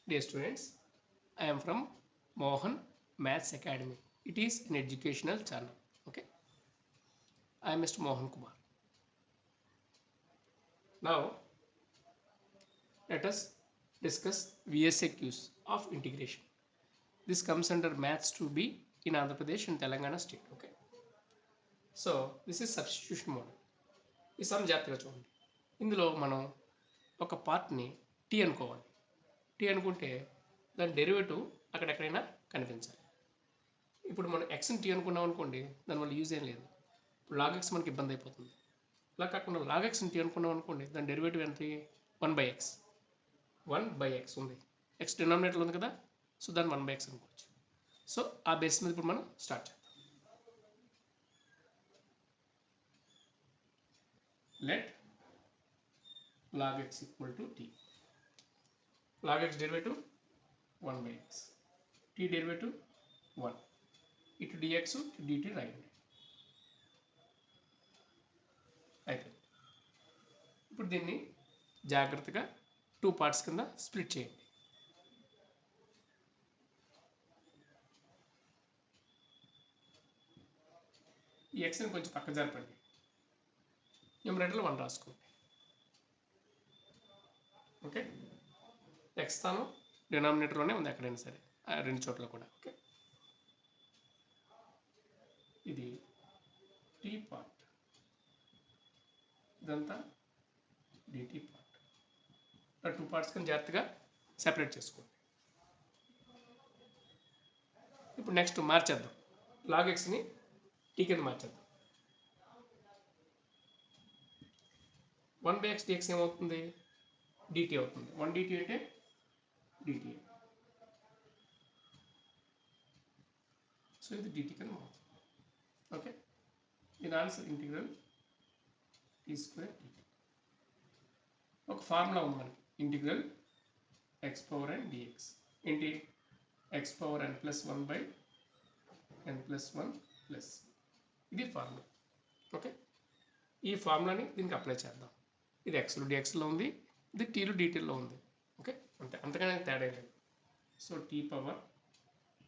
Dear students, I am from Mohan Maths Academy. It is an educational channel. Okay, I am Mr. Mohan Kumar. Now, let us discuss VSAQs of integration. This comes under Maths 2B in Andhra Pradesh and Telangana state. Okay, so this is substitution model. ఈ some జాగ్రత్తగా చూడండి. ఇందులో మనం ఒక పార్ట్ని tea అనుకోవాలి. Tea అనుకుంటే దాని డెరివేటివ్ అక్కడెక్కడైనా కనిపించాలి. ఇప్పుడు మనం ఎక్స్ని టీ అనుకున్నాం అనుకోండి, దానివల్ల యూజ్ ఏం లేదు. ఇప్పుడు లాగ్ ఎక్స్ మనకి ఇబ్బంది అయిపోతుంది. అలా కాకుండా లాగ్ ఎక్స్ని టీ అనుకున్నాం అనుకోండి, దాని డెరివేటివ్ ఎంత? 1/x. 1/x ఉంది. ఎక్స్ డినామినేటర్ ఉంది కదా, సో దాన్ని 1/x అనుకోవచ్చు. సో ఆ బేస్ మీద ఇప్పుడు మనం స్టార్ట్ చేద్దాం. Let log x equal to t. Log x derivative 1/x. t derivative 1. ఇటు dx ఇటు dt రాయండి. అయిపోయింది. ఇప్పుడు దీన్ని జాగ్రత్తగా 2 పార్ట్స్ కింద స్ప్లిట్ చేయండి. ఈ xని కొంచెం పక్క జరపండి. న్యూమరేటర్లో 1 రాసుకోండి. ఓకే, ఎక్స్ స్థానం డినామినేటర్లోనే ఉంది ఎక్కడైనా సరే, రెండు చోట్ల కూడా. ఓకే, ఇది టీ పార్ట్, ఇదంతా డిటీ పార్ట్. 2 పార్ట్స్ కింద జాగ్రత్తగా సెపరేట్ చేసుకోండి. ఇప్పుడు నెక్స్ట్ మార్చేద్దాం. లాగ్ ఎక్స్ని టీ కింద మార్చేద్దాం. 1/x dx ఏమవుతుంది? dt అవుతుంది. 1 dt అంటే dt. సో ఇది dt కింద మారుతుంది. ఓకే, దీని answer integral t square dt. ఒక ఫార్ములా ఉంది మనకి, integral x power n dx. ఏంటి? x power n plus 1/n plus 1 plus, ఇది ఫార్ములా. ఓకే, ఈ ఫార్ములాని దీనికి అప్లై చేద్దాం. ఇది xలో dxలో ఉంది, ఇది టీలో డీటీలో ఉంది. ఓకే, అంతే, అంతగానే తేడా లేదు. So T power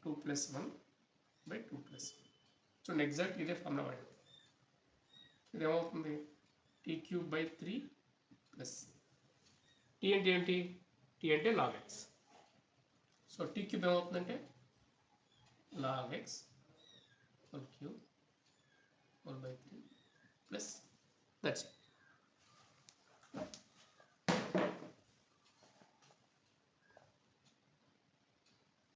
2 plus 1/2 plus 1. చూడండి, ఎగ్జాక్ట్ ఇదే ఫార్ములా వాడింది. ఇదేమవుతుంది? t³/3 ప్లస్ టీ అంటే ఏంటి? టీ అంటే లాగ్ ఎక్స్. సో t³ ఏమవుతుందంటే log x (3) plus that's it.